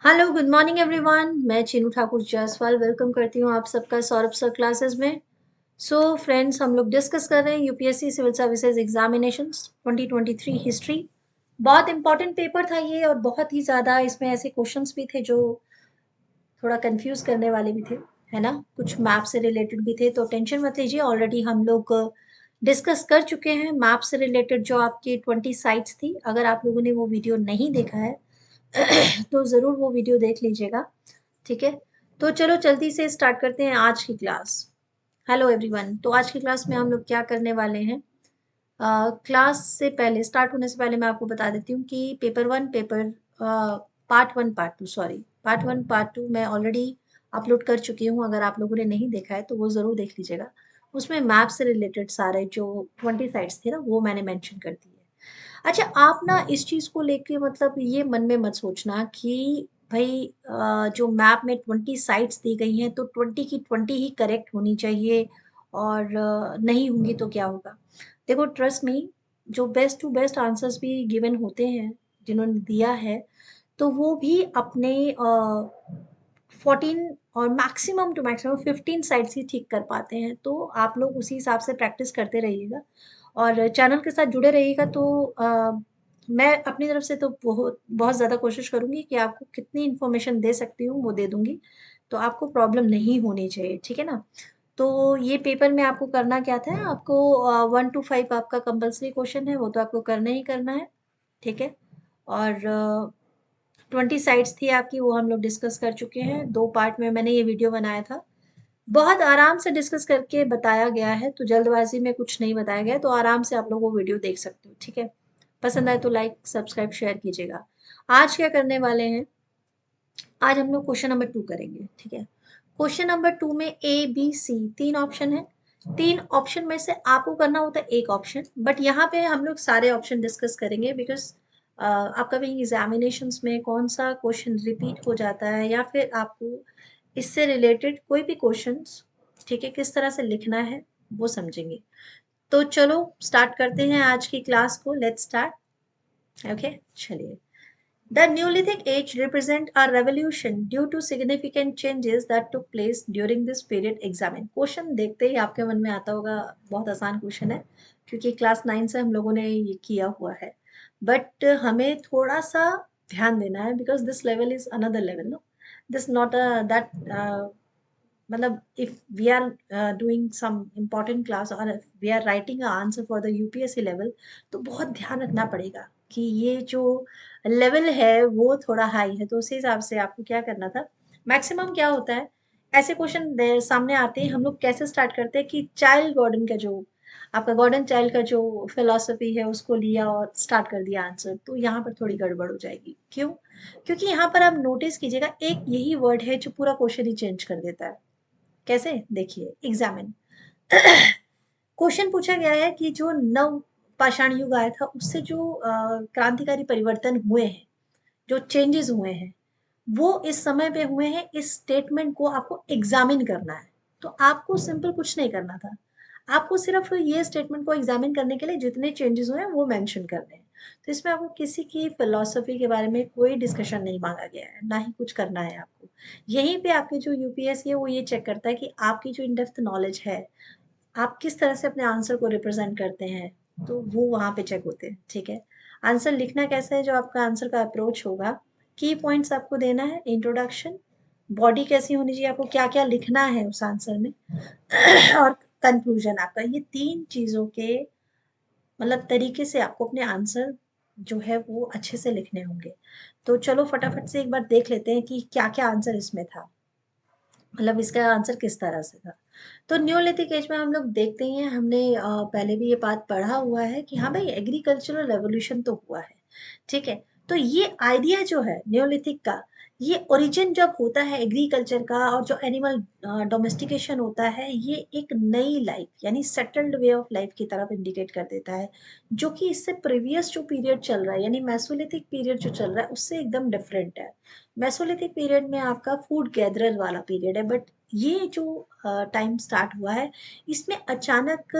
Hello good morning everyone. मैं Chinu Thakur Jaiswal welcome करती हूँ आप सबका सौरभ सर क्लासेस में। सो फ्रेंड्स, हम लोग डिस्कस कर रहे हैं UPSC civil services examinations 2023 history. बहुत इंपॉर्टेंट पेपर था ये, और बहुत ही ज़्यादा इसमें ऐसे क्वेश्चंस भी थे जो थोड़ा कंफ्यूज करने वाले भी थे, है ना। कुछ मैप से रिलेटेड भी थे, तो टेंशन मत लीजिए। ऑलरेडी हम लोग डिस्कस कर चुके हैं मैप से रिलेटेड जो आपकी 20 साइट्स थी। अगर आप लोगों ने वो वीडियो नहीं देखा है तो ज़रूर वो वीडियो देख लीजिएगा, ठीक है। तो चलो जल्दी से स्टार्ट करते हैं आज की क्लास। हेलो एवरीवन, तो आज की क्लास में हम लोग क्या करने वाले हैं। क्लास से पहले, स्टार्ट होने से पहले मैं आपको बता देती हूँ कि पार्ट 1 सॉरी, पार्ट 1 पार्ट 2 मैं ऑलरेडी अपलोड कर चुकी हूँ। अगर आप लोगों ने नहीं देखा है तो वो ज़रूर देख लीजिएगा। उसमें मैप से रिलेटेड सारे जो 20 साइट्स थे ना, वो मैंने मेंशन कर दी है। अच्छा, आप ना इस चीज़ को लेके मतलब ये मन में मत सोचना कि भाई जो मैप में 20 साइट्स दी गई हैं तो 20 की 20 ही करेक्ट होनी चाहिए, और नहीं होंगी तो क्या होगा। देखो, ट्रस्ट मी, जो बेस्ट टू बेस्ट आंसर्स भी गिवन होते हैं जिन्होंने दिया है, तो वो भी अपने 14 और मैक्सिमम टू मैक्सिमम 15 साइट्स ही ठीक कर पाते हैं। तो आप लोग उसी हिसाब से प्रैक्टिस करते रहिएगा और चैनल के साथ जुड़े रहिएगा। तो मैं अपनी तरफ से तो बहुत बहुत ज़्यादा कोशिश करूँगी कि आपको कितनी इन्फॉर्मेशन दे सकती हूँ वो दे दूँगी, तो आपको प्रॉब्लम नहीं होनी चाहिए, ठीक है ना। तो ये पेपर में आपको करना क्या था, आपको 1 to 5 आपका कंपल्सरी क्वेश्चन है, वो तो आपको करना ही करना है, ठीक है। और 20 साइट्स थी आपकी, वो हम लोग डिस्कस कर चुके हैं। 2 पार्ट में मैंने ये वीडियो बनाया था। बहुत आराम से डिस्कस करके बताया गया है, तो जल्दबाजी में कुछ नहीं बताया गया है, तो आराम से आप लोग वो वीडियो देख सकते हो, ठीक है। पसंद आए तो लाइक सब्सक्राइब शेयर कीजिएगा। आज क्या करने वाले हैं, आज हम लोग क्वेश्चन नंबर 2 करेंगे, ठीक है। क्वेश्चन नंबर 2 में A B C 3 ऑप्शन है। 3 ऑप्शन में से आपको करना होता है एक ऑप्शन, बट यहाँ पे हम लोग सारे ऑप्शन डिस्कस करेंगे बिकॉज अपकमिंग एग्जामिनेशंस में कौन सा क्वेश्चन रिपीट हो जाता है, या फिर आपको इससे रिलेटेड कोई भी क्वेश्चंस, ठीक है, किस तरह से लिखना है वो समझेंगे। तो चलो स्टार्ट करते हैं आज की क्लास को। Let's start. ओके, चलिए। The Neolithic age represent a revolution due to significant changes that took place during this period examined। Question देखते ही आपके मन में आता होगा, बहुत आसान क्वेश्चन है क्योंकि क्लास 9 से हम लोगों ने ये किया हुआ है, बट हमें थोड़ा सा ध्यान देना है because this level is another level, no, this not that, मतलब if we are doing some important class और we are writing answer for the UPSC level, तो बहुत ध्यान रखना पड़ेगा कि ये जो लेवल है वो थोड़ा हाई है। तो उसी हिसाब से आपको क्या करना था, मैक्सिमम क्या होता है, ऐसे क्वेश्चन सामने आते हैं, हम लोग कैसे स्टार्ट करते हैं कि चाइल्ड गार्डन का जो आपका गार्डन चाइल्ड का जो फिलॉसफी है उसको लिया और स्टार्ट कर दिया आंसर, तो यहाँ पर थोड़ी गड़बड़ हो जाएगी। क्यों? क्योंकि यहाँ पर आप नोटिस कीजिएगा, एक यही वर्ड है जो पूरा क्वेश्चन ही चेंज कर देता है। कैसे? देखिए, एग्जामिन। क्वेश्चन पूछा गया है कि जो नव पाषाण युग आया था उससे जो क्रांतिकारी परिवर्तन हुए हैं, जो चेंजेस हुए हैं, वो इस समय पे हुए हैं, इस स्टेटमेंट को आपको एग्जामिन करना है। तो आपको सिंपल कुछ नहीं करना था, आपको सिर्फ ये स्टेटमेंट को एग्जामिन करने के लिए जितने चेंजेस हुए हैं वो मेंशन करने हैं। तो इसमें आपको किसी की फिलॉसफी के बारे में कोई डिस्कशन नहीं मांगा गया है, ना ही कुछ करना है आपको। यहीं पे आपके जो यूपीएससी है वो ये चेक करता है कि आपकी जो इन डेप्थ नॉलेज है, आप किस तरह से अपने आंसर को रिप्रेजेंट करते हैं, तो वो वहाँ पे चेक होते हैं, ठीक है। आंसर लिखना कैसा है, जो आपका आंसर का अप्रोच होगा, की पॉइंट्स आपको देना है, इंट्रोडक्शन, बॉडी कैसी होनी चाहिए, आपको क्या क्या लिखना है उस आंसर में और कंक्लूजन आपका, ये 3 चीज़ों के मतलब तरीके से आपको अपने आंसर जो है वो अच्छे से लिखने होंगे। तो चलो फटाफट से एक बार देख लेते हैं कि क्या क्या आंसर इसमें था, मतलब इसका आंसर किस तरह से था। तो न्योलिथिक एज में हम लोग देखते ही हैं, हमने पहले भी ये बात पढ़ा हुआ है कि हाँ भाई, एग्रीकल्चरल रेवोल्यूशन तो हुआ है, ठीक है। तो ये आइडिया जो है न्योलिथिक का, ये ओरिजिन जब होता है एग्रीकल्चर का, और जो एनिमल डोमेस्टिकेशन होता है, ये एक नई लाइफ यानी सेटल्ड वे ऑफ लाइफ की तरफ इंडिकेट कर देता है, जो कि इससे प्रीवियस जो पीरियड चल रहा है यानी मेसोलिथिक पीरियड जो चल रहा है उससे एकदम डिफरेंट है। मेसोलिथिक पीरियड में आपका फूड गैदरर वाला पीरियड है, बट ये जो टाइम स्टार्ट हुआ है, इसमें अचानक,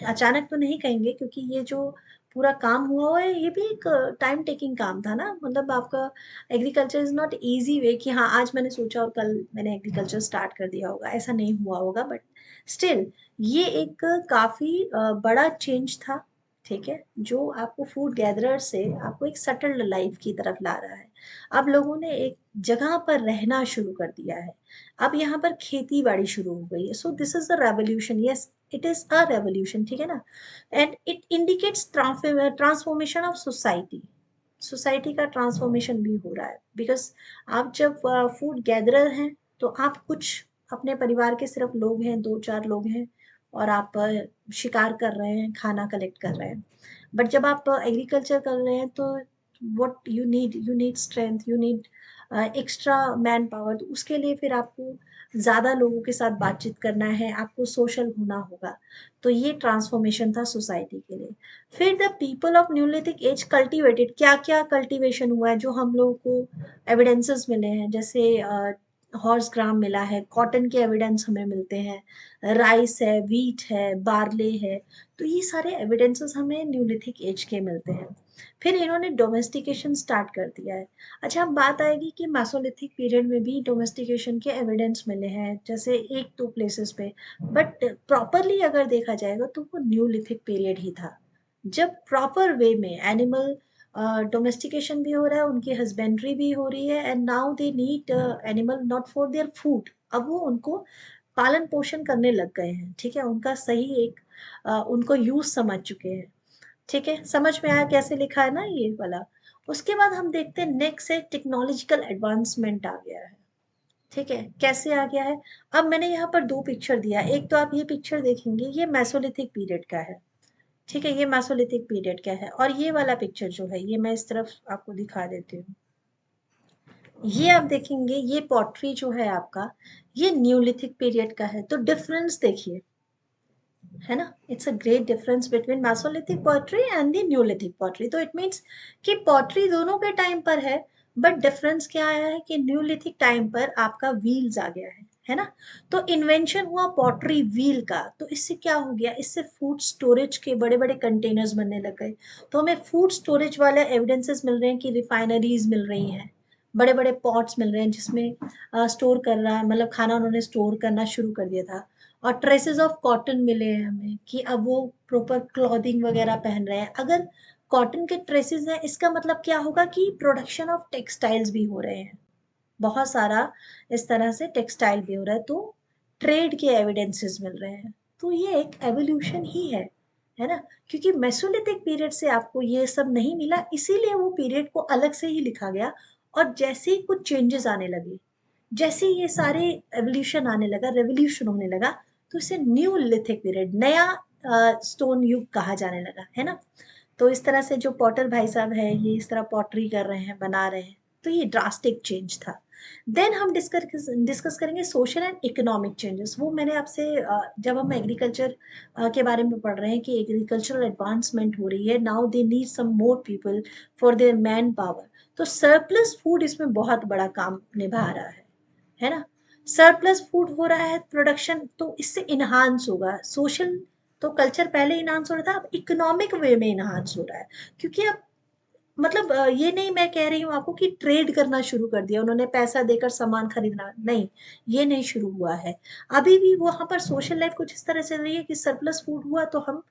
अचानक तो नहीं कहेंगे क्योंकि ये जो पूरा काम हुआ हुआ है, ये भी एक टाइम टेकिंग काम था ना, मतलब आपका agriculture is not easy way कि हाँ आज मैंने सोचा और कल मैंने एग्रीकल्चर स्टार्ट कर दिया होगा, ऐसा नहीं हुआ होगा, बट स्टिल ये एक काफी बड़ा चेंज था। ठीक है, जो आपको फूड गैदरर से आपको एक सेटल्ड लाइफ की तरफ ला रहा है। अब लोगों ने एक जगह पर रहना शुरू कर दिया है, अब यहाँ पर खेती बाड़ी शुरू हो गई है। So this is the revolution, yes it is a revolution, ठीक है ना। And it indicates transformation of society, society का ट्रांसफॉर्मेशन भी हो रहा है। बिकॉज आप जब फूड गैदरर हैं तो आप कुछ अपने परिवार के सिर्फ लोग हैं, दो चार लोग हैं, और आप शिकार कर रहे हैं, खाना कलेक्ट कर रहे हैं। बट जब आप एग्रीकल्चर कर रहे हैं तो what you need strength, you need extra man power. तो उसके लिए फिर आपको ज़्यादा लोगों के साथ बातचीत करना है, आपको सोशल होना होगा। तो ये ट्रांसफॉर्मेशन था सोसाइटी के लिए। फिर the people of neolithic age cultivated, क्या क्या कल्टीवेशन हुआ है जो हम लोगों को एविडेंसेस मिले हैं, जैसे हॉर्स ग्राम मिला है, कॉटन के एविडेंस हमें मिलते हैं, राइस है, व्हीट है, बार्ले है। तो ये सारे एविडेंसेस हमें न्यूलिथिक एज के मिलते हैं। फिर इन्होंने डोमेस्टिकेशन स्टार्ट कर दिया है। अच्छा, अब बात आएगी कि मेसोलिथिक पीरियड में भी डोमेस्टिकेशन के एविडेंस मिले हैं, जैसे एक दो प्लेसेस पे। बट प्रॉपरली अगर देखा जाएगा तो वो न्यूलिथिक पीरियड ही था, जब प्रॉपर वे में एनिमल डोमेस्टिकेशन भी हो रहा है, उनकी हस्बेंड्री भी हो रही है, and now they need animal not for their food. अब वो उनको पालन पोषण करने लग गए हैं, ठीक है, उनका सही एक उनको यूज समझ चुके हैं। ठीक है, समझ में आया कैसे लिखा है ना ये वाला। उसके बाद हम देखते हैं नेक्स्ट है टेक्नोलॉजिकल एडवांसमेंट आ गया है। ठीक है, कैसे आ गया है। अब मैंने यहाँ पर दो पिक्चर दिया, एक तो आप ये पिक्चर देखेंगे, ये मेसोलिथिक पीरियड का है। ठीक है, ये मेसोलिथिक पीरियड का है, और ये वाला पिक्चर जो है ये मैं इस तरफ आपको दिखा देती हूँ। ये आप देखेंगे, ये पॉटरी जो है आपका, ये न्यूलिथिक पीरियड का है। तो डिफरेंस देखिए, है ना, it's a great difference between Mesolithic pottery and the Neolithic pottery. तो इट मीन्स कि पॉटरी दोनों के टाइम पर है, बट डिफरेंस क्या आया है कि न्यूलिथिक टाइम पर आपका व्हील्स आ गया है ना। तो इन्वेंशन हुआ पॉटरी व्हील का, तो इससे क्या हो गया, इससे फूड स्टोरेज के बड़े बड़े कंटेनर्स बनने लग गए। तो हमें फूड स्टोरेज वाले एविडेंसेस मिल रहे हैं कि रिफाइनरीज मिल रही हैं, बड़े बड़े पॉट्स मिल रहे हैं जिसमें स्टोर कर रहा है, मतलब खाना उन्होंने स्टोर करना शुरू कर दिया था। और ट्रेसेस ऑफ कॉटन मिले हैं हमें कि अब वो प्रॉपर क्लॉथिंग वगैरह पहन रहे हैं। अगर कॉटन के ट्रेसेस हैं, इसका मतलब क्या होगा कि प्रोडक्शन ऑफ टेक्सटाइल्स भी हो रहे हैं, बहुत सारा इस तरह से टेक्सटाइल भी हो रहा है। तो ट्रेड के एविडेंसेस मिल रहे हैं। तो ये एक एवोल्यूशन ही है ना। क्योंकि मेसोलिथिक पीरियड से आपको ये सब नहीं मिला, इसीलिए वो पीरियड को अलग से ही लिखा गया। और जैसे ही कुछ चेंजेस आने लगे, जैसे ये सारे एवोल्यूशन आने लगा, रेवोल्यूशन होने लगा, तो इसे न्यू लिथिक पीरियड, नया स्टोन युग कहा जाने लगा, है ना। तो इस तरह से जो पॉटर भाई साहब है, ये इस तरह पॉटरी कर रहे हैं, बना रहे हैं। तो ये ड्रास्टिक चेंज था। देन हम डिस्कस करेंगे सोशल एंड इकोनॉमिक चेंजेस। वो मैंने आपसे जब हम एग्रीकल्चर के बारे में पढ़ रहे हैं कि एग्रीकल्चरल एडवांसमेंट हो रही है, now they need some more people for their manpower. तो सरप्लस फूड इसमें बहुत बड़ा काम निभा रहा है ना। सरप्लस फूड हो रहा है प्रोडक्शन, तो इससे इन्हांस होगा सोशल। तो कल्चर पहले इन्हांस हो रहा था, अब इकोनॉमिक वे में इन्हांस हो रहा है। क्योंकि अब मतलब ये नहीं मैं कह रही हूँ आपको कि ट्रेड करना शुरू कर दिया उन्होंने, पैसा देकर सामान खरीदना, नहीं, ये नहीं शुरू हुआ है। अभी भी वहां पर सोशल लाइफ कुछ इस तरह चल रही है कि सरप्लस फूड हुआ तो हम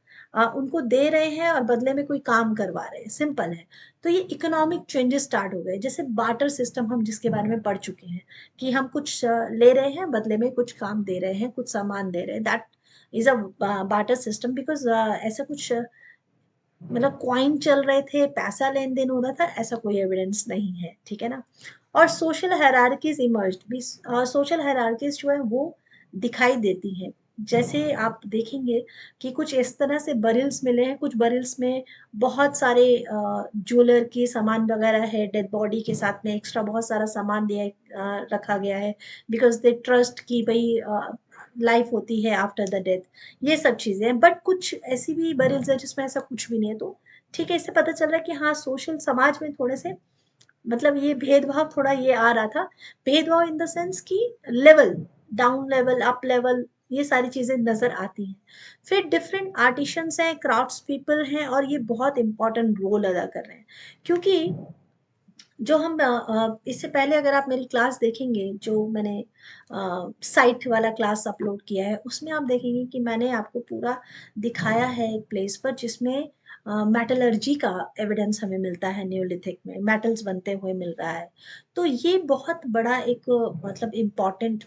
उनको दे रहे हैं और बदले में कोई काम करवा रहे हैं, सिंपल है। तो ये इकोनॉमिक चेंजेस स्टार्ट हो गए, जैसे बार्टर सिस्टम हम जिसके बारे में पढ़ चुके हैं कि हम कुछ ले रहे हैं, बदले में कुछ काम दे रहे हैं, कुछ सामान दे रहे हैं। That is a barter system. Because ऐसा कुछ मतलब कॉइन चल रहे थे, पैसा लेन देन हो रहा था, ऐसा कोई एविडेंस नहीं है, ठीक है ना। और सोशल हायरार्कीज इमर्ज्ड भी, सोशल हायरार्कीज जो है वो दिखाई देती हैं। जैसे आप देखेंगे कि कुछ इस तरह से बरिल्स मिले हैं, कुछ बरिल्स में बहुत सारे ज्वेलर के सामान वगैरह है, डेड बॉडी के साथ में एक्स्ट्रा बहुत सारा सामान दिया रखा गया है। बिकॉज दे ट्रस्ट कि भाई लाइफ होती है आफ्टर द डेथ, ये सब चीजें हैं। बट कुछ ऐसी भी बरिल्स है जिसमें ऐसा कुछ भी नहीं है। तो ठीक है, इससे पता चल रहा है कि हाँ सोशल समाज में थोड़े से मतलब ये भेदभाव थोड़ा ये आ रहा था। भेदभाव इन द सेंस कि level, down level, up level, ये सारी चीज़ें नज़र आती हैं। फिर डिफरेंट आर्टिशंस हैं, क्राफ्ट्स पीपल हैं, और ये बहुत इंपॉर्टेंट रोल अदा कर रहे हैं, क्योंकि जो हम इससे पहले अगर आप मेरी क्लास देखेंगे, जो मैंने साइट वाला क्लास अपलोड किया है, उसमें आप देखेंगे कि मैंने आपको पूरा दिखाया है एक प्लेस पर जिसमें मेटलर्जी का एविडेंस हमें मिलता है, न्यूलिथिक में मेटल्स बनते हुए मिल रहा है। तो ये बहुत बड़ा एक मतलब इम्पॉर्टेंट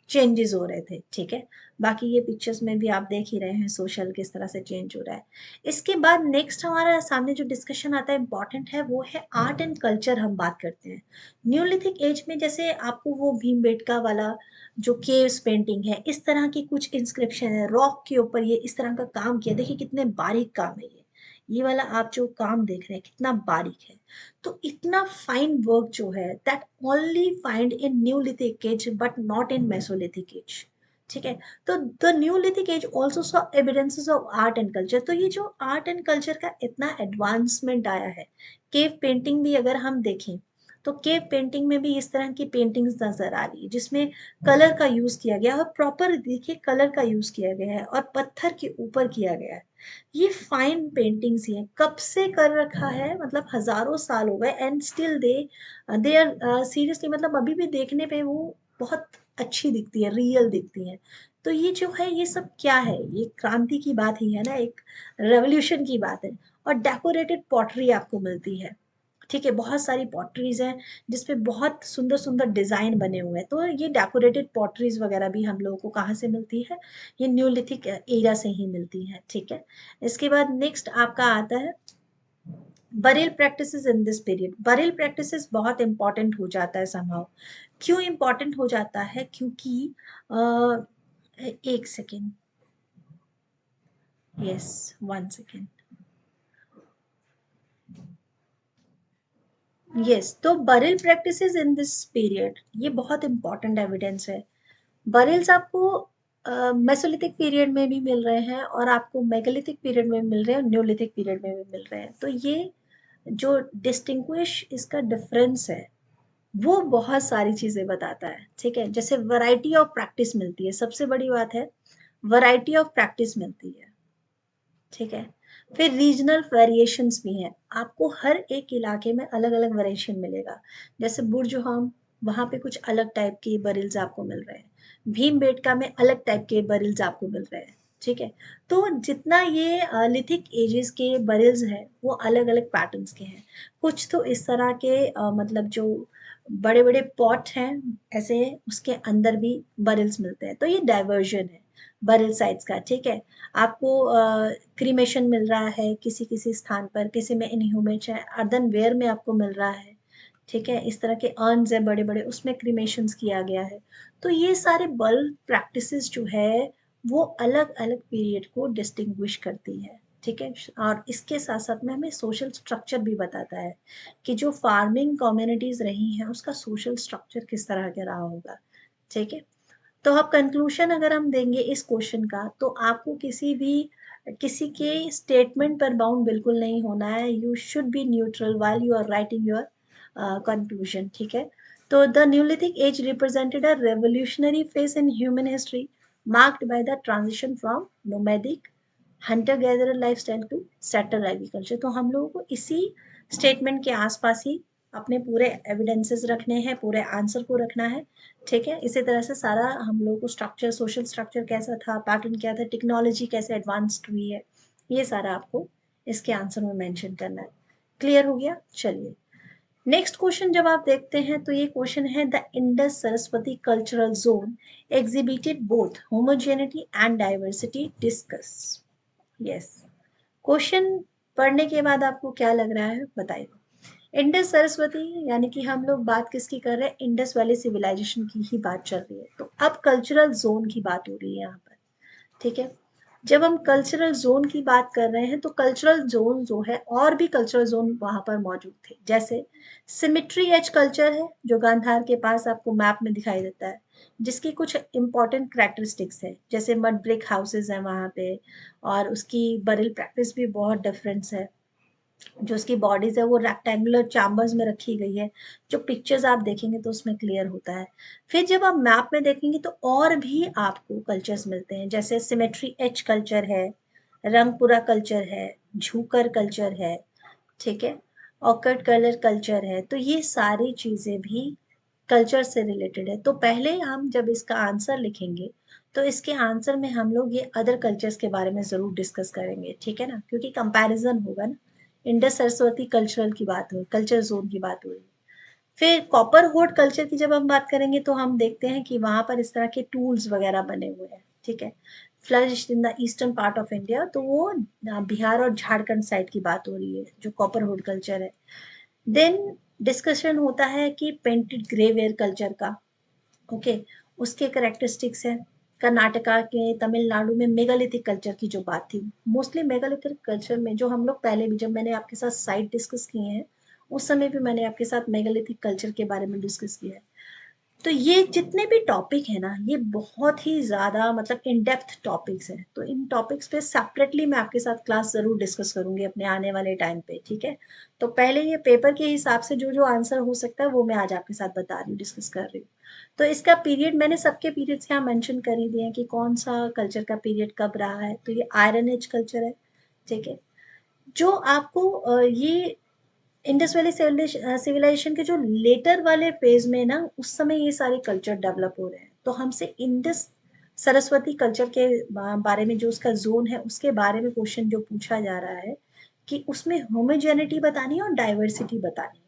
चेंजेस हो रहे थे, ठीक है। बाकी ये पिक्चर्स में भी आप देख ही रहे हैं सोशल किस तरह से चेंज हो रहा है। इसके बाद नेक्स्ट हमारा सामने जो डिस्कशन आता है इम्पॉर्टेंट है, वो है आर्ट एंड कल्चर। हम बात करते हैं न्यूलिथिक एज में, जैसे आपको वो भीमबेटका वाला जो केव्स पेंटिंग है, इस तरह की कुछ इंस्क्रिप्शन है रॉक के ऊपर, ये इस तरह का काम किया, देखिए कितने बारीक काम है ये वाला आप जो काम देख रहे हैं कितना बारीक है। तो इतना फाइन वर्क जो है, that only find in neolithic age but not in Mesolithic as, ठीक है। तो the Neolithic as also saw evidences of art and culture. तो ये जो आर्ट एंड कल्चर का इतना एडवांसमेंट आया है, केव पेंटिंग भी अगर हम देखें तो केव पेंटिंग में भी इस तरह की पेंटिंग्स नजर आ रही है जिसमें कलर का यूज किया गया, और प्रॉपर देखिए कलर का यूज किया गया है, और पत्थर के ऊपर किया गया है। ये फाइन पेंटिंग्स ही हैं, कब से कर रखा है, मतलब हजारों साल हो गए, and still they are seriously, मतलब अभी भी देखने पे वो बहुत अच्छी दिखती है, रियल दिखती है। तो ये जो है ये सब क्या है, ये क्रांति की बात ही है ना, एक रेवोल्यूशन की बात है। और डेकोरेटेड पॉटरी आपको मिलती है, ठीक है, बहुत सारी पॉटरीज हैं जिसपे बहुत सुंदर सुंदर डिजाइन बने हुए हैं। तो ये डेकोरेटेड पॉटरीज वगैरह भी हम लोगों को कहाँ से मिलती है, ये न्यूलिथिक एरिया से ही मिलती है, ठीक है। इसके बाद नेक्स्ट आपका आता है burial practices in this period. Burial practices बहुत इंपॉर्टेंट हो जाता है समहाउ। क्यों इंपॉर्टेंट हो जाता है, क्योंकि एक second, yes, one second, yes. तो burial practices in this period ये बहुत इंपॉर्टेंट एविडेंस है। बरिल्स आपको मेसोलिथिक पीरियड में भी मिल रहे हैं, और आपको मेगालिथिक पीरियड में मिल रहे हैं, और न्यूलिथिक पीरियड में भी मिल रहे हैं। तो ये जो डिस्टिंग्विश इसका डिफरेंस है, वो बहुत सारी चीजें बताता है, ठीक है। जैसे वैरायटी ऑफ प्रैक्टिस मिलती है, सबसे बड़ी बात है वैरायटी ऑफ प्रैक्टिस मिलती है, ठीक है। फिर रीजनल वेरिएशंस भी हैं, आपको हर एक इलाके में अलग अलग वेरिएशन मिलेगा। जैसे बुर्जुहाम, वहाँ पे कुछ अलग टाइप के बरिल्स आपको मिल रहे हैं, भीमबेटका में अलग टाइप के बरिल्स आपको मिल रहे हैं, ठीक है। तो जितना ये लिथिक एजेस के बरिल्स हैं वो अलग अलग पैटर्न्स के हैं। कुछ तो इस तरह के मतलब जो बड़े बड़े पॉट हैं ऐसे, उसके अंदर भी बरिल्स मिलते हैं। तो ये डाइवर्जन है बरिल साइट्स का, ठीक है। आपको क्रीमेशन मिल रहा है किसी किसी स्थान पर, किसी में इनह्यूमेशन है, अर्दनवेयर में आपको मिल रहा है, ठीक है। इस तरह के अर्न्स है बड़े बड़े, उसमें क्रीमेशंस किया गया है। तो ये सारे बल्क प्रैक्टिसेस जो है वो अलग अलग पीरियड को डिस्टिंग्विश करती है, ठीक है। और इसके साथ साथ में हमें सोशल स्ट्रक्चर भी बताता है कि जो फार्मिंग कम्युनिटीज रही हैं उसका सोशल स्ट्रक्चर किस तरह का रहा होगा, ठीक है। तो अब कंक्लूशन अगर हम देंगे इस क्वेश्चन का, तो आपको किसी के स्टेटमेंट पर बाउंड बिल्कुल नहीं होना है। You should be neutral while you are writing your conclusion, ठीक है। तो the Neolithic age represented a revolutionary phase in human history marked by the transition from nomadic hunter gatherer lifestyle to settle agriculture. तो हम लोगों को इसी statement के आसपास ही अपने पूरे एविडेंसेस रखने हैं, पूरे आंसर को रखना है, ठीक है। इसी तरह से सारा हम लोगों को स्ट्रक्चर, सोशल स्ट्रक्चर कैसा था, पैटर्न क्या था, टेक्नोलॉजी कैसे एडवांस्ड हुई है, ये सारा आपको इसके आंसर में मेंशन करना है। क्लियर हो गया, चलिए नेक्स्ट क्वेश्चन जब आप देखते हैं तो ये क्वेश्चन है the Indus Saraswati cultural zone exhibited both homogeneity and diversity, discuss. Yes, question पढ़ने के बाद आपको क्या लग रहा है बताइए। इंडस सरस्वती यानी कि हम लोग बात किसकी कर रहे हैं, इंडस वैली सिविलाइजेशन की ही बात चल रही है। तो अब कल्चरल जोन की बात हो रही है यहाँ पर, ठीक है। जब हम कल्चरल जोन की बात कर रहे हैं तो कल्चरल जोन जो है, और भी कल्चरल जोन वहां पर मौजूद थे, जैसे सिमिट्री एज कल्चर है जो गांधार के पास आपको मैप में दिखाई देता है, जिसकी कुछ इंपॉर्टेंट करेक्टरिस्टिक्स है, जैसे मड ब्रिक हाउसेज हैं वहां पे, और उसकी बरिल प्रैक्टिस भी बहुत डिफरेंस है, जो उसकी बॉडीज है वो रेक्टेंगुलर चैम्बर्स में रखी गई है। जो पिक्चर्स आप देखेंगे तो उसमें क्लियर होता है। फिर जब आप मैप में देखेंगे तो और भी आपको कल्चर्स मिलते हैं, जैसे सिमेट्री एच कल्चर है, रंगपुरा कल्चर है, झूकर कल्चर है, ठीक है, ऑकर्ड कलर कल्चर है। तो ये सारी चीजें भी कल्चर से रिलेटेड है। तो पहले हम जब इसका आंसर लिखेंगे तो इसके आंसर में हम लोग ये अदर कल्चर्स के बारे में जरूर डिस्कस करेंगे, ठीक है ना, क्योंकि कंपैरिजन होगा ना। इंडस सरस्वती कल्चरल की बात हो, कल्चर जोन की बात हो रही है। फिर कॉपर होड कल्चर की जब हम बात करेंगे तो हम देखते हैं कि वहां पर इस तरह के टूल्स वगैरह बने हुए हैं, ठीक है। Flourished in the eastern part of India, तो वो बिहार और झारखंड साइड की बात हो रही है, जो कॉपर होड कल्चर है। देन डिस्कशन होता है कि पेंटेड ग्रेवेयर कल्चर का, ओके, उसके करेक्टरिस्टिक्स है। कर्नाटका के, तमिलनाडु में मेगालिथिक कल्चर की जो बात थी, मोस्टली मेगालिथिक कल्चर में जो हम लोग पहले भी, जब मैंने आपके साथ साइट डिस्कस किए हैं उस समय भी मैंने आपके साथ मेगालिथिक कल्चर के बारे में डिस्कस किया है। तो ये जितने भी टॉपिक है ना, ये बहुत ही ज़्यादा मतलब इन डेप्थ टॉपिक्स हैं। तो इन टॉपिक्स पे सेपरेटली मैं आपके साथ क्लास ज़रूर डिस्कस करूंगी अपने आने वाले टाइम पे, ठीक है। तो पहले ये पेपर के हिसाब से जो जो आंसर हो सकता है वो मैं आज आपके साथ बता रही हूँ, डिस्कस कर रही हूँ। तो इसका पीरियड मैंने सबके पीरियड्स यहाँ मेंशन कर ही दिए हैं कि कौन सा कल्चर का पीरियड कब रहा है। तो ये आयरन एज कल्चर है, ठीक है। जो आपको ये इंडस वैली सिविलाइजेशन के जो लेटर वाले फेज में ना, उस समय ये सारे कल्चर डेवलप हो रहे हैं। तो हमसे इंडस सरस्वती कल्चर के बारे में, जो उसका जोन है उसके बारे में क्वेश्चन जो पूछा जा रहा है कि उसमें होमोजेनिटी बतानी है और डाइवर्सिटी बतानी है।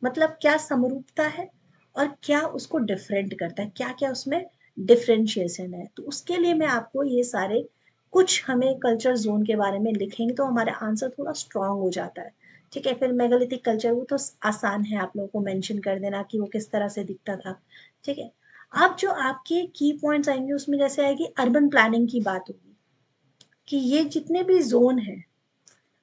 मतलब क्या समरूपता है और क्या उसको डिफरेंट करता है, क्या क्या उसमें डिफरेंशिएशन है। तो उसके लिए मैं आपको ये सारे कुछ हमें कल्चर जोन के बारे में लिखेंगे तो हमारा आंसर थोड़ा स्ट्रांग हो जाता है, ठीक है। फिर मेगालिथिक कल्चर वो तो आसान है, आप लोगों को मेंशन कर देना कि वो किस तरह से दिखता था, ठीक है। अब जो आपके की पॉइंट्स आएंगे उसमें जैसे आएगी अर्बन प्लानिंग की बात होगी कि ये जितने भी जोन है,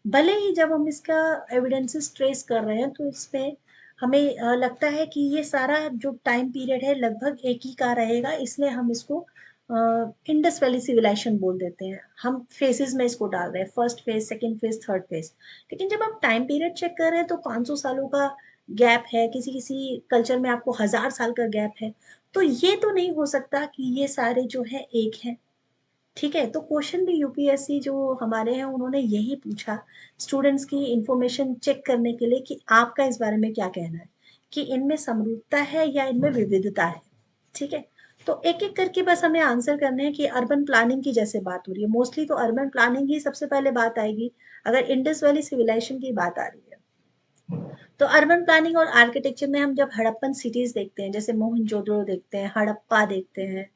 भले ही जब हम इसका एविडेंसेस ट्रेस कर रहे हैं तो इसमें हमें लगता है कि ये सारा जो टाइम पीरियड है लगभग एक ही का रहेगा, इसलिए हम इसको इंडस वैली सिविलाइजेशन बोल देते हैं। हम फेजेस में इसको डाल रहे हैं, first phase, second phase, third phase. लेकिन जब हम टाइम पीरियड चेक कर रहे हैं तो 500 सालों का गैप है, किसी किसी कल्चर में आपको 1000 साल का गैप है। तो ये तो नहीं हो सकता कि ये सारे जो है एक हैं, ठीक है। तो क्वेश्चन भी यूपीएससी जो हमारे हैं उन्होंने यही पूछा स्टूडेंट्स की इंफॉर्मेशन चेक करने के लिए कि आपका इस बारे में क्या कहना है, कि इनमें समरूपता है या इनमें विविधता है, ठीक है। तो एक एक करके बस हमें आंसर करने हैं कि अर्बन प्लानिंग की जैसे बात हो रही है, मोस्टली तो अर्बन प्लानिंग ही सबसे पहले बात आएगी अगर इंडस वैली सिविलाइजेशन की बात आ रही है। तो अर्बन प्लानिंग और आर्किटेक्चर में हम जब हड़प्पन सिटीज देखते हैं, जैसे मोहनजोदड़ो देखते हैं, हड़प्पा देखते हैं,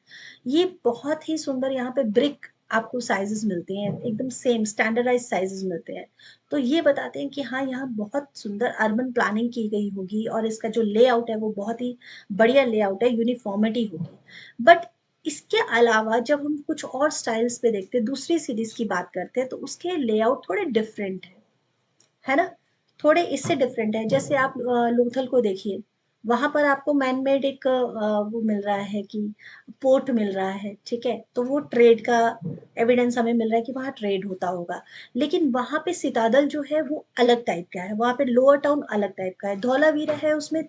ये बहुत ही सुंदर, यहाँ पे ब्रिक आपको साइजेस मिलते हैं, एकदम सेम स्टैंडर्डाइज साइजेस मिलते हैं। तो ये बताते हैं कि हाँ यहाँ बहुत सुंदर अर्बन प्लानिंग की गई होगी और इसका जो लेआउट है वो बहुत ही बढ़िया लेआउट है, यूनिफॉर्मिटी होगी। बट इसके अलावा जब हम कुछ और स्टाइल्स पे देखते हैं, दूसरी सीरीज की बात करते हैं, तो उसके लेआउट थोड़े डिफरेंट है ना, थोड़े इससे डिफरेंट है। जैसे आप लोथल को देखिए, वहां पर आपको मैन मेड एक वो मिल रहा है कि पोर्ट मिल रहा है, ठीक है। तो वो ट्रेड का एविडेंस हमें मिल रहा है कि वहाँ ट्रेड होता होगा। लेकिन वहां पे सितादल जो है वो अलग टाइप का है, वहां पे लोअर टाउन अलग टाइप का है, धौलावीरा है उसमें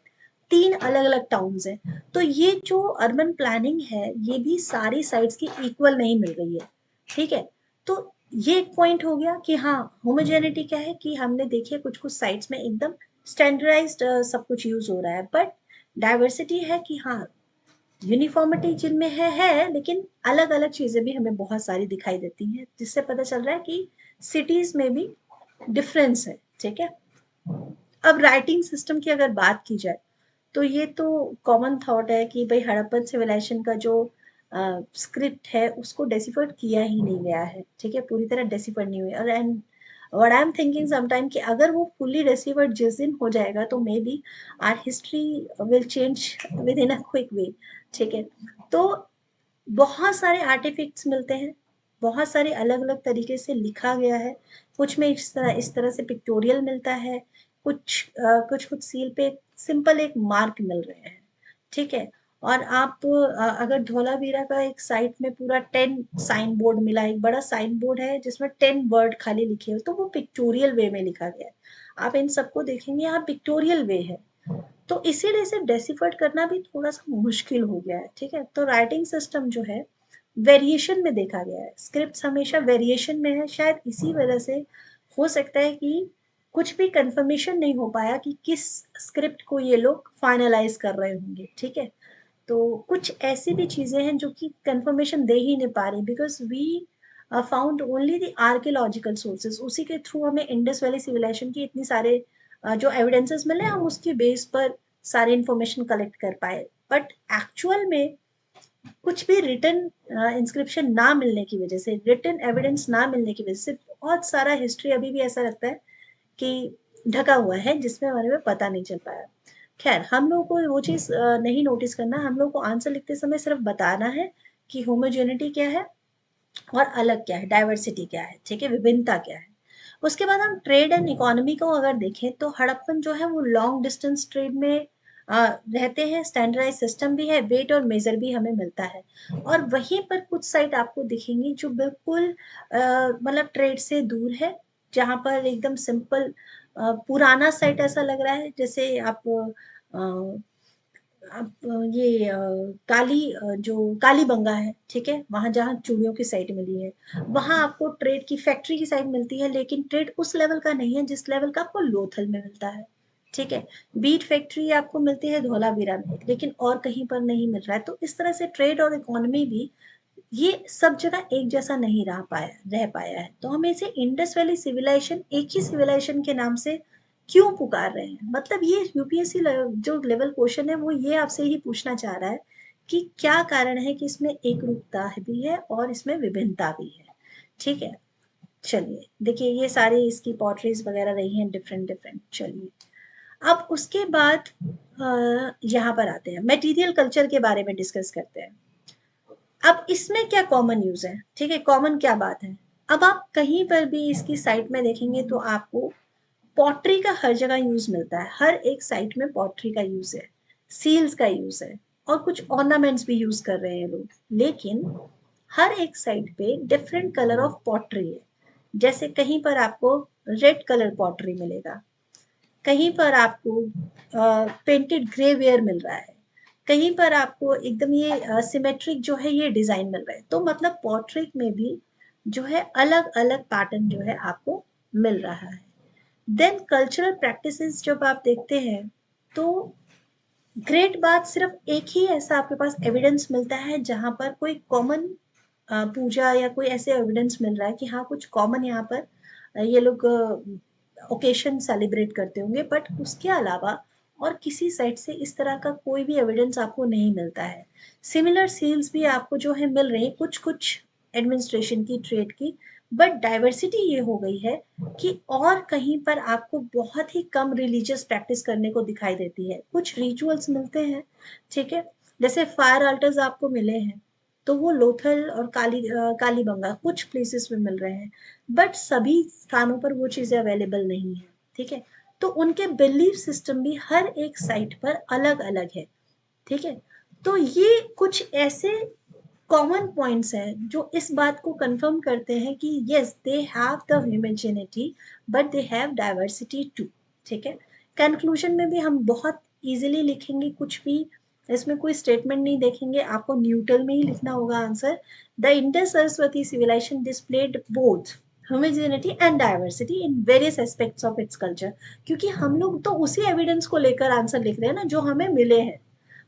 3 अलग अलग टाउन्स हैं। तो ये जो अर्बन प्लानिंग है ये भी सारी साइड्स की इक्वल नहीं मिल रही है, ठीक है। तो ये एक पॉइंट हो गया कि हाँ, होमोजेनिटी क्या है कि हमने देखिए कुछ कुछ साइट्स में एकदम स्टैंडर्डाइज्ड सब कुछ यूज हो रहा है। बट डाइवर्सिटी है कि हाँ, यूनिफॉर्मिटी जिनमें है, लेकिन अलग अलग चीजें भी हमें बहुत सारी दिखाई देती हैं, जिससे पता चल रहा है कि सिटीज में भी डिफरेंस है, ठीक है। अब राइटिंग सिस्टम की अगर बात की जाए तो ये तो कॉमन थॉट है कि भाई हड़प्पन सिविलाइजेशन का जो स्क्रिप्ट है उसको डेसिफर्ड किया ही नहीं गया है, ठीक है, पूरी तरह डेसिफर्ड नहीं हुई। और and what I am thinking sometime कि अगर वो फुल्ली डेसिफर्ड जिस दिन हो जाएगा तो may be our history will change with in a quick way, ठीक है। तो बहुत सारे आर्टिफैक्ट्स मिलते हैं, बहुत सारे अलग अलग तरीके से लिखा गया है। कुछ में इस तरह से पिक्टोरियल मिलता है, कुछ कुछ सील पे सिंपल एक मार्क मिल रहे हैं, ठीक है। और आप अगर धोलावीरा का एक साइट में पूरा 10 साइन बोर्ड मिला, एक बड़ा साइन बोर्ड है जिसमें 10 वर्ड खाली लिखे हो, तो वो पिक्टोरियल वे में लिखा गया है। आप इन सबको देखेंगे यहाँ पिक्टोरियल वे है, तो इसीलिए इसे डेसिफर्ड करना भी थोड़ा सा मुश्किल हो गया है। ठीक है, तो राइटिंग सिस्टम जो है वेरिएशन में देखा गया है, स्क्रिप्ट हमेशा वेरिएशन में है, शायद इसी वजह से हो सकता है कि कुछ भी कंफर्मेशन नहीं हो पाया कि किस स्क्रिप्ट को ये लोग फाइनलाइज कर रहे होंगे। ठीक है, तो कुछ ऐसी भी चीज़ें हैं जो कि कंफर्मेशन दे ही नहीं पा रही, because we found only the archaeological sources, उसी के थ्रू हमें इंडस वैली सिविलाइजेशन की इतनी सारे जो एविडेंसेस मिले हम उसके बेस पर सारी इंफॉर्मेशन कलेक्ट कर पाए। बट एक्चुअल में कुछ भी रिटन इंस्क्रिप्शन ना मिलने की वजह से, रिटन एविडेंस ना मिलने की वजह से बहुत सारा हिस्ट्री अभी भी ऐसा लगता है कि ढका हुआ है, जिसमें हमारे में पता नहीं चल पाया। खैर, हम लोगों को वो चीज़ नहीं नोटिस करना, हम लोग को आंसर लिखते समय सिर्फ बताना है कि होमोजेनिटी क्या है और अलग क्या है, डाइवर्सिटी क्या है, ठीक है, विभिन्नता क्या है। उसके बाद हम ट्रेड एंड इकोनॉमी को अगर देखें तो हड़प्पन जो है वो लॉन्ग डिस्टेंस ट्रेड में रहते हैं, स्टैंडर्डाइज सिस्टम भी है, वेट और मेजर भी हमें मिलता है। और वहीं पर कुछ साइट आपको दिखेंगी जो बिल्कुल मतलब ट्रेड से दूर है, जहाँ पर एकदम सिंपल पुराना साइट ऐसा लग रहा है, जैसे आप अब ये जो कालीबंगा है, ठीक है, वहाँ जहाँ चूड़ियों की साइट मिली है, वहाँ आपको ट्रेड की फैक्ट्री की साइट मिलती है, लेकिन ट्रेड उस लेवल का नहीं है जिस लेवल का आपको लोथल में मिलता है। ठीक है, बीट फैक्ट्री आपको मिलती है धौलावीरा में, लेकिन और कहीं पर नहीं मिल रहा है। तो इस तरह से ट्रेड और इकोनॉमी भी ये सब जगह एक जैसा नहीं रह पाया है। तो हम इसे इंडस वैली सिविलाइजेशन एक ही सिविलाइजेशन के नाम से क्यों पुकार रहे हैं, मतलब ये यूपीएससी जो लेवल क्वेश्चन है वो ये आपसे ही पूछना चाह रहा है कि क्या कारण है कि इसमें एक रूपता भी है और इसमें विभिन्नता भी है। ठीक है, चलिए देखिए ये सारी इसकी पॉटरीज वगैरह रही हैं डिफरेंट डिफरेंट। चलिए अब उसके बाद यहाँ पर आते हैं, मटेरियल कल्चर के बारे में डिस्कस करते हैं। अब इसमें क्या कॉमन यूज है, ठीक है, कॉमन क्या बात है। अब आप कहीं पर भी इसकी साइट में देखेंगे तो आपको पॉटरी का हर जगह यूज मिलता है, हर एक साइट में पॉटरी का यूज है, सील्स का यूज है, और कुछ ऑर्नामेंट्स भी यूज कर रहे हैं लोग। लेकिन हर एक साइट पे डिफरेंट कलर ऑफ पॉटरी है, जैसे कहीं पर आपको रेड कलर पॉटरी मिलेगा, कहीं पर आपको पेंटेड ग्रेवेयर मिल रहा है, कहीं पर आपको एकदम ये सिमेट्रिक जो है ये डिजाइन मिल रहा है। तो मतलब पोर्ट्रेट में भी जो है अलग अलग पैटर्न जो है आपको मिल रहा है। देन कल्चरल प्रैक्टिसेस जब आप देखते हैं तो ग्रेट बात सिर्फ एक ही ऐसा आपके पास एविडेंस मिलता है जहां पर कोई कॉमन पूजा या कोई ऐसे एविडेंस मिल रहा है कि हाँ कुछ कॉमन यहाँ पर ये लोग ओकेशन सेलिब्रेट करते होंगे, बट उसके अलावा और किसी साइड से इस तरह का कोई भी एविडेंस आपको नहीं मिलता है। सिमिलर सील्स भी आपको जो है मिल रही कुछ कुछ एडमिनिस्ट्रेशन की, ट्रेड की, बट डाइवर्सिटी ये हो गई है कि और कहीं पर आपको बहुत ही कम रिलीजियस प्रैक्टिस करने को दिखाई देती है, कुछ रिचुअल्स मिलते हैं। ठीक है, जैसे फायर अल्टर्स आपको मिले हैं, तो वो लोथल और कालीबंगा कुछ प्लेसेस में मिल रहे हैं, बट सभी स्थानों पर वो चीज़ें अवेलेबल नहीं है। ठीक है, तो उनके बिलीफ सिस्टम भी हर एक साइट पर अलग अलग है। ठीक है, तो ये कुछ ऐसे कॉमन पॉइंट्स हैं जो इस बात को कंफर्म करते हैं कि yes they have the humanity but they have diversity too. ठीक है, कंक्लूजन में भी हम बहुत इजीली लिखेंगे, कुछ भी इसमें कोई स्टेटमेंट नहीं देखेंगे, आपको न्यूट्रल में ही लिखना होगा answer. The Indus Saraswati civilization displayed both homogeneity and diversity in various aspects of its culture. क्योंकि हम लोग तो उसी एविडेंस को लेकर आंसर लिख रहे हैं ना जो हमें मिले हैं,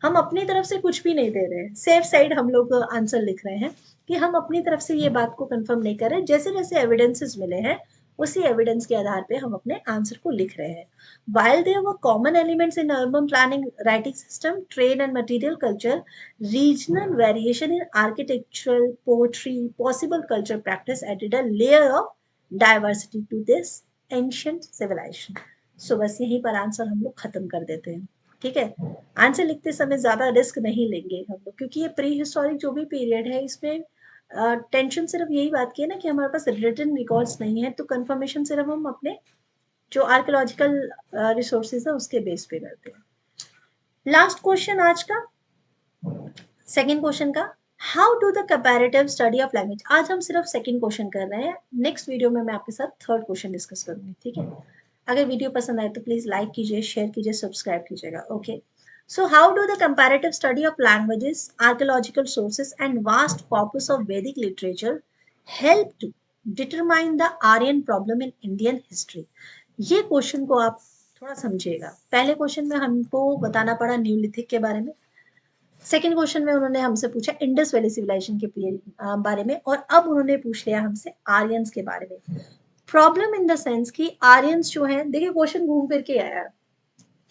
हम अपनी तरफ से कुछ भी नहीं दे रहे हैं, सेफ साइड हम लोग आंसर लिख रहे हैं कि हम अपनी तरफ से ये बात को कंफर्म नहीं कर रहे, जैसे जैसे एविडेंसेस मिले हैं उसी एविडेंस के आधार पे हम अपने आंसर को लिख रहे हैं। while there were common elements in urban planning writing system, trade and material culture, regional variation in architectural, poetry, possible culture practice added a layer of diversity to this ancient civilization. So बस यहीं पर answer हम लोग खत्म कर देते हैं। ठीक है, आंसर लिखते समय ज्यादा रिस्क नहीं लेंगे हम लोग, क्योंकि ये प्री हिस्टोरिक जो भी पीरियड है इसमें टेंशन सिर्फ यही बात की है ना कि हमारे पास रिटन रिकॉर्ड्स नहीं है, तो कंफर्मेशन सिर्फ हम अपने जो आर्कियोलॉजिकल रिसोर्सेज है उसके बेस पे करते हैं। लास्ट क्वेश्चन आज का, सेकंड क्वेश्चन का, how do the comparative study of language. आज हम सिर्फ सेकंड क्वेश्चन कर रहे हैं, नेक्स्ट वीडियो में मैं आपके साथ थर्ड क्वेश्चन डिस्कस करूंगी। ठीक है, अगर वीडियो पसंद आए तो प्लीज लाइक कीजिए, शेयर कीजिए, सब्सक्राइब कीजिएगा। Okay, so how do the comparative study of languages, archaeological sources and vast corpus of Vedic literature help to determine the Aryan problem in Indian history? ये question को आप थोड़ा समझिएगा। पहले question में हमको बताना पड़ा न्यूलिथिक के बारे में, सेकेंड क्वेश्चन में उन्होंने हमसे पूछा इंडस वैली सिविलाइजेशन के बारे में, और अब उन्होंने पूछ लिया हमसे आर्यंस के बारे में। प्रॉब्लम इन द सेंस कि आर्यंस जो है, देखिए क्वेश्चन घूम फिर के आया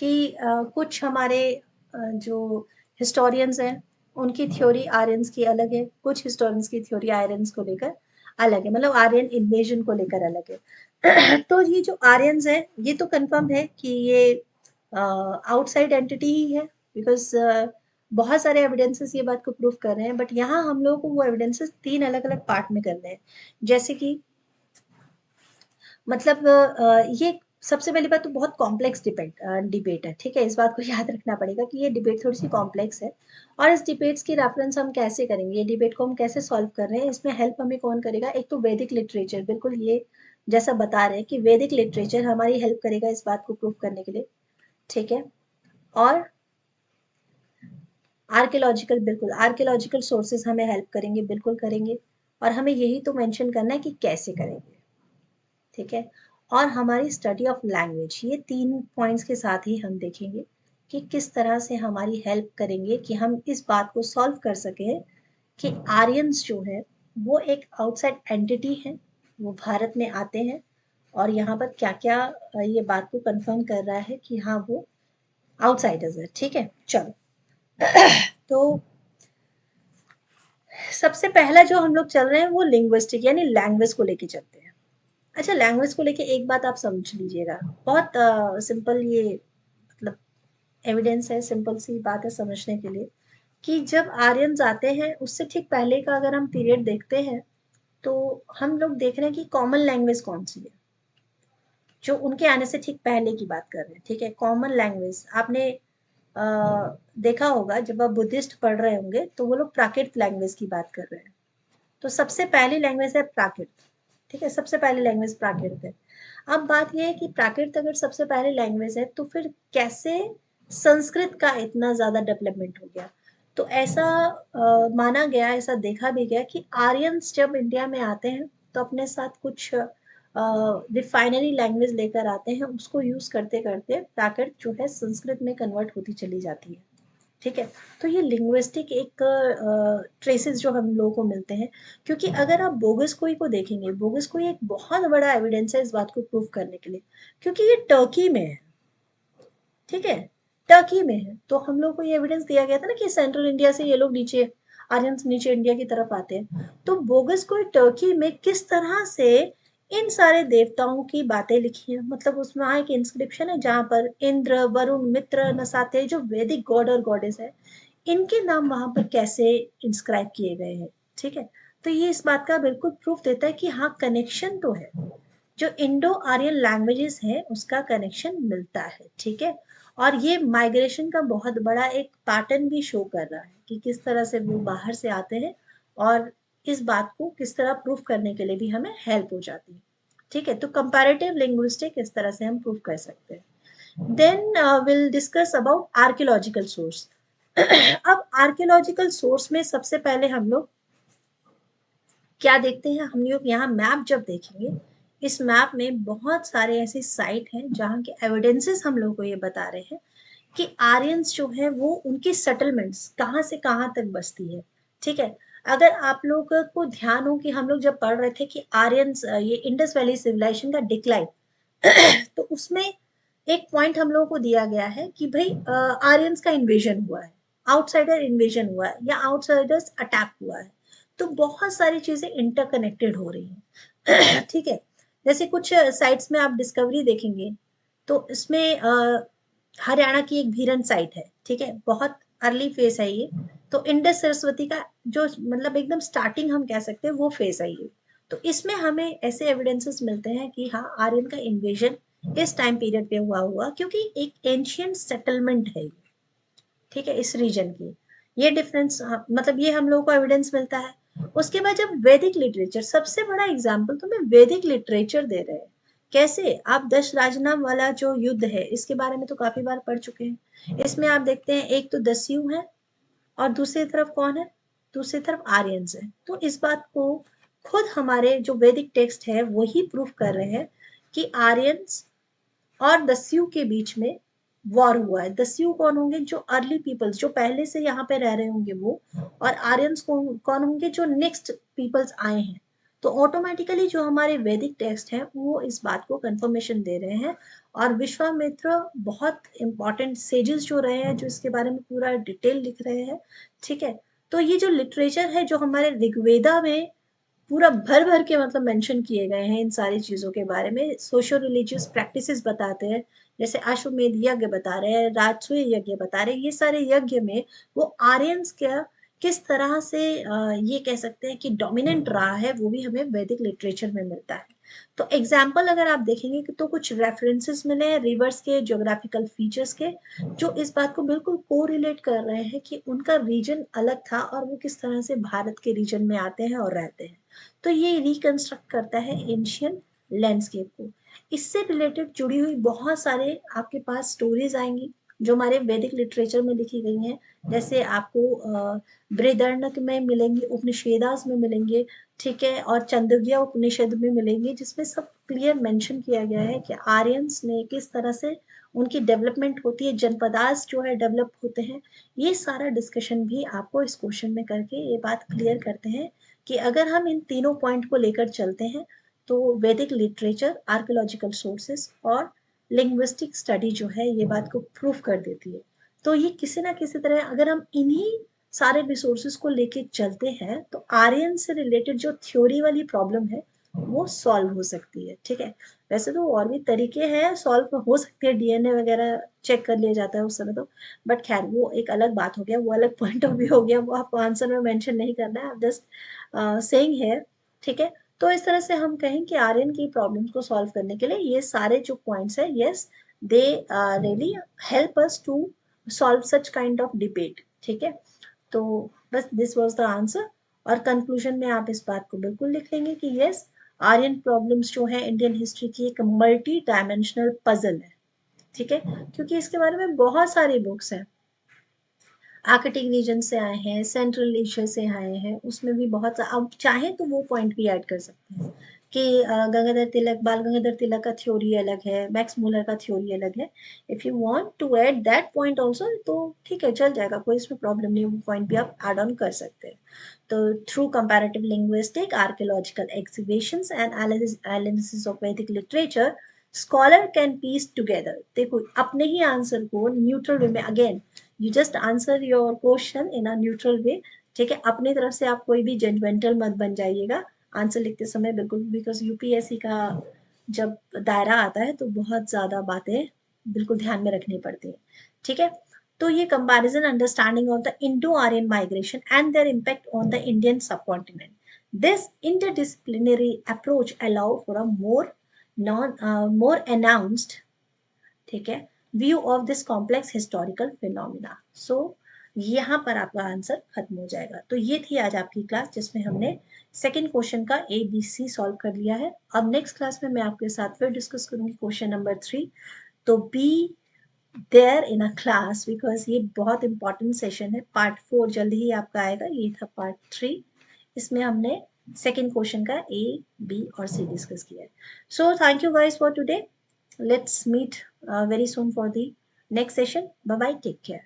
कि कुछ हमारे जो हिस्टोरियंस हैं उनकी थ्योरी आर्यंस की अलग है, कुछ हिस्टोरियंस की थ्योरी आर्यंस को लेकर अलग है, मतलब आर्यन इन्वेजन को लेकर अलग है। तो ये जो आर्यंस है ये तो कंफर्म है कि ये आउटसाइड एंटिटी ही है, बिकॉज बहुत सारे एविडेंसेस ये बात को प्रूव कर रहे हैं, बट यहाँ हम लोगों को वो एविडेंसेस 3 अलग-अलग पार्ट में करने हैं। जैसे कि मतलब ये सबसे पहली बात तो बहुत कॉम्प्लेक्स डिबेट है, ठीक है? इस बात को याद रखना पड़ेगा कि ये डिबेट थोड़ी-सी कॉम्प्लेक्स है, और इस डिबेट्स की रेफरेंस हम कैसे करेंगे, ये डिबेट को हम कैसे सॉल्व कर रहे हैं, इसमें हेल्प हमें कौन करेगा? एक तो वैदिक लिटरेचर, बिल्कुल ये जैसा बता रहे हैं कि वैदिक लिटरेचर हमारी हेल्प करेगा इस बात को प्रूव करने के लिए, ठीक है? और आर्कियोलॉजिकल, बिल्कुल आर्कियोलॉजिकल सोर्सेज हमें हेल्प करेंगे, बिल्कुल करेंगे, और हमें यही तो मेंशन करना है कि कैसे करेंगे, ठीक है? और हमारी स्टडी ऑफ लैंग्वेज, ये 3 पॉइंट्स के साथ ही हम देखेंगे कि किस तरह से हमारी हेल्प करेंगे कि हम इस बात को सॉल्व कर सकें कि आर्यंस जो है वो एक आउटसाइड एंटिटी है, वो भारत में आते हैं, और यहाँ पर क्या-क्या ये बात को कंफर्म कर रहा है कि हाँ वो आउटसाइडर्स है, ठीक है? चलो, तो सबसे पहला जो हम लोग चल रहे हैं वो लिंग्विस्टिक यानी लैंग्वेज को लेके चलते हैं। अच्छा, लैंग्वेज को लेके एक बात आप समझ लीजिएगा, बहुत सिंपल ये मतलब एविडेंस है, सिंपल सी बात है समझने के लिए, कि जब आर्यंस आते हैं उससे ठीक पहले का अगर हम पीरियड देखते हैं तो हम लोग देख रहे हैं कि कॉमन लैंग्वेज कौन सी है, जो उनके आने से ठीक पहले की बात कर रहे हैं, ठीक है? कॉमन लैंग्वेज आपने अ, देखा होगा जब आप बुद्धिस्ट पढ़ रहे होंगे तो वो लोग प्राकृत लैंग्वेज की बात कर रहे हैं, तो सबसे पहली लैंग्वेज है प्राकृत, ठीक है? सबसे पहली लैंग्वेज प्राकृत है। अब बात ये है कि प्राकृत अगर सबसे पहली लैंग्वेज है तो फिर कैसे संस्कृत का इतना ज़्यादा डेवलपमेंट हो गया? तो ऐसा माना गया, ऐसा देखा भी गया कि आर्यंस जब इंडिया में आते हैं तो अपने साथ कुछ रिफाइनरी लैंग्वेज लेकर आते हैं, उसको यूज़ करते-करते प्राकृत जो है संस्कृत में कन्वर्ट होती चली जाती है। ठीक है? तो ये लिंग्विस्टिक एक ट्रेसेस जो हम लोगों को मिलते हैं, क्योंकि अगर आप बोगस कोई को देखेंगे, बोगस कोई एक बहुत बड़ा एविडेंस है इस बात को प्रूव करने के लिए, क्योंकि ये टर्की में है, ठीक है? टर्की में है, तो हम लोग को ये एविडेंस दिया गया था ना कि सेंट्रल इंडिया से ये लोग नीचे, आर्यंस नीचे इंडिया की तरफ आते हैं। तो बोगस कोई टर्की में किस तरह से इन सारे देवताओं की बातें लिखी हैं, मतलब उसमें वहाँ एक इंस्क्रिप्शन है जहाँ पर इंद्र, वरुण, मित्र, नसाते जो वैदिक गॉड और गॉडेस है, इनके नाम वहाँ पर कैसे इंस्क्राइब किए गए हैं, ठीक है? तो ये इस बात का बिल्कुल प्रूफ देता है कि हाँ कनेक्शन तो है, जो इंडो आर्यन लैंग्वेजेस हैं उसका कनेक्शन मिलता है, ठीक है? और ये माइग्रेशन का बहुत बड़ा एक पैटर्न भी शो कर रहा है कि किस तरह से वो बाहर से आते हैं, और इस बात को किस तरह प्रूफ करने के लिए भी हमें हेल्प हो जाती है, ठीक है? तो कंपैरेटिव लिंग्विस्टिक इस तरह से हम प्रूव कर सकते हैं। Then will discuss about archaeological source. अब आर्कियोलॉजिकल सोर्स में सबसे पहले हम लोग क्या देखते हैं, हम लोग यहाँ मैप जब देखेंगे, इस मैप में बहुत सारे ऐसे साइट हैं जहाँ के एविडेंसेस हम लोग को ये बता रहे हैं कि आर्यंस जो है वो उनकी सेटलमेंट्स कहाँ से कहाँ तक बसती है, ठीक है? अगर आप लोग को ध्यान हो कि हम लोग जब पढ़ रहे थे कि आर्यंस ये इंडस वैली सिविलाइजेशन का डिक्लाइन, तो उसमें एक पॉइंट हम लोगों को दिया गया है कि भाई आर्यंस का इन्वेजन हुआ है, आउटसाइडर इन्वेजन हुआ है, या आउटसाइडर्स अटैक हुआ है, तो बहुत सारी चीजें इंटरकनेक्टेड हो रही हैं। ठीक है? जैसे कुछ साइट्स में आप डिस्कवरी देखेंगे तो इसमें हरियाणा की एक भीरन साइट है, ठीक है? बहुत अर्ली फेस है ये, तो इंडस सरस्वती का जो मतलब एकदम स्टार्टिंग हम कह सकते हैं वो फेस है ये, तो इसमें हमें ऐसे एविडेंसेस मिलते हैं कि हाँ आर्यन का इन्वेजन इस टाइम पीरियड पे हुआ क्योंकि एक एंशियंट सेटलमेंट है ये, ठीक है, इस रीजन की। ये डिफरेंस मतलब ये हम लोगों को एविडेंस मिलता है। उसके बाद जब वैदिक लिटरेचर, सबसे बड़ा एग्जाम्पल तो मैं वैदिक लिटरेचर दे रहे हैं कैसे आप दशराजनाम वाला जो युद्ध है इसके बारे में तो काफी बार पढ़ चुके हैं। इसमें आप देखते हैं एक तो दस्यु है और दूसरी तरफ कौन है, दूसरी तरफ आर्यंस है। तो इस बात को खुद हमारे जो वैदिक टेक्स्ट है वही प्रूफ कर रहे हैं कि आर्यंस और दस्यू के बीच में वॉर हुआ है। दस्यू कौन होंगे, जो अर्ली पीपल्स जो पहले से यहाँ पे रह रहे होंगे वो, और आर्यंस कौन होंगे, जो नेक्स्ट पीपल्स आए हैं। तो ऑटोमेटिकली जो हमारे वैदिक टेक्स्ट हैं वो इस बात को कंफर्मेशन दे रहे हैं। और विश्वामित्र बहुत इंपॉर्टेंट सेजेस जो रहे हैं जो इसके बारे में पूरा डिटेल लिख रहे हैं। ठीक है, तो ये जो लिटरेचर है जो हमारे ऋग्वेदा में पूरा भर भर के मतलब मेंशन किए गए हैं इन सारी चीजों के बारे में। सोशो रिलीजियस प्रैक्टिसेस बताते हैं, जैसे अश्वमेध यज्ञ बता रहे हैं, राजसूय यज्ञ बता रहे हैं। ये सारे यज्ञ में वो आर्यंस क्या किस तरह से ये कह सकते हैं कि डोमिनेंट रहा है, वो भी हमें वैदिक लिटरेचर में मिलता है। तो एग्जाम्पल अगर आप देखेंगे तो कुछ रेफरेंसेस मिले हैं रिवर्स के, ज्योग्राफिकल फीचर्स के, जो इस बात को बिल्कुल को रिलेट कर रहे हैं कि उनका रीजन अलग था और वो किस तरह से भारत के रीजन में आते हैं और रहते हैं। तो ये रिकंस्ट्रक्ट करता है एंशियंट लैंडस्केप को। इससे रिलेटेड जुड़ी हुई बहुत सारे आपके पास स्टोरीज आएंगी जो हमारे वैदिक लिटरेचर में लिखी गई हैं। जैसे आपको बृहदारण्यक में मिलेंगी, उपनिषेदास में मिलेंगे, ठीक है, और चंद्रगिया उपनिषद में मिलेंगे, जिसमें सब क्लियर मेंशन किया गया है कि आर्यंस ने किस तरह से उनकी डेवलपमेंट होती है, जनपदास जो है डेवलप होते हैं। ये सारा डिस्कशन भी आपको इस क्वेश्चन में करके ये बात क्लियर करते हैं कि अगर हम इन तीनों पॉइंट को लेकर चलते हैं तो वैदिक लिटरेचर, आर्कियोलॉजिकल सोर्सेस और लिंग्विस्टिक स्टडी जो है ये बात को प्रूफ कर देती है। तो ये किसी ना किसी तरह अगर हम इन्हीं सारे रिसोर्सेज को लेके चलते हैं तो आर्यन से रिलेटेड जो थ्योरी वाली प्रॉब्लम है वो सॉल्व हो सकती है। ठीक है, वैसे तो और भी तरीके हैं, सॉल्व हो सकते हैं, डीएनए वगैरह चेक कर लिया जाता है उस समय तो, बट खैर वो एक अलग बात हो गया, वो अलग पॉइंट ऑफ व्यू हो गया, वो आपको आंसर में मेंशन नहीं करना है, आप जस्ट सेइंग है। ठीक है, तो इस तरह से हम कहें कि आर्यन की प्रॉब्लम्स को सॉल्व करने के लिए ये सारे जो पॉइंट्स है, yes they really help us to solve such kind of debate. ठीक है, तो बस दिस वाज द आंसर। और कंक्लूजन में आप इस बात को बिल्कुल लिख लेंगे कि यस, आर्यन प्रॉब्लम्स जो है इंडियन हिस्ट्री की एक मल्टी डायमेंशनल पजल है। ठीक है, क्योंकि इसके बारे में बहुत सारी बुक्स हैं, आर्कटिक रीजन से आए हैं, सेंट्रल एशिया से आए हैं, उसमें भी बहुत अब चाहे तो वो पॉइंट भी ऐड कर सकते हैं कि गंगाधर तिलक, बाल गंगाधर तिलक का थ्योरी अलग है, मैक्स मूलर का थ्योरी अलग है। If you want to add that point also तो ठीक है, चल जाएगा, कोई इसमें प्रॉब्लम नहीं है, वो पॉइंट भी आप ऐड ऑन कर सकते हैं। तो through comparative linguistic, archaeological exhibitions and analysis of Vedic literature, scholar can piece together. देखो अपने ही आंसर को न्यूट्रल वे में, again you just answer your question in a neutral way. ठीक है, अपनी तरफ से आप कोई भी जजमेंटल मत बन जाइएगा आंसर लिखते समय, बिल्कुल, बिकॉज यूपीएससी का जब दायरा आता है तो बहुत ज्यादा बातें बिल्कुल ध्यान में रखनी पड़ती है। ठीक है, तो ये comparison understanding of the Indo Aryan migration and their impact on the Indian subcontinent, this interdisciplinary approach allow for a more announced, ठीक है, view of this complex historical phenomena. So यहाँ पर आपका आंसर खत्म हो जाएगा। तो ये थी आज आपकी क्लास जिसमें हमने सेकंड क्वेश्चन का ए बी सी सॉल्व कर लिया है। अब नेक्स्ट क्लास में मैं आपके साथ फिर डिस्कस करूंगी क्वेश्चन नंबर 3। तो be there in a class, because ये बहुत इंपॉर्टेंट सेशन है। पार्ट 4 जल्द ही आपका आएगा, ये था पार्ट 3। इसमें हमने सेकेंड क्वेश्चन का ए बी और सी डिस्कस किया है। So thank you guys for today, let's meet very soon for the next session. Bye bye, take care.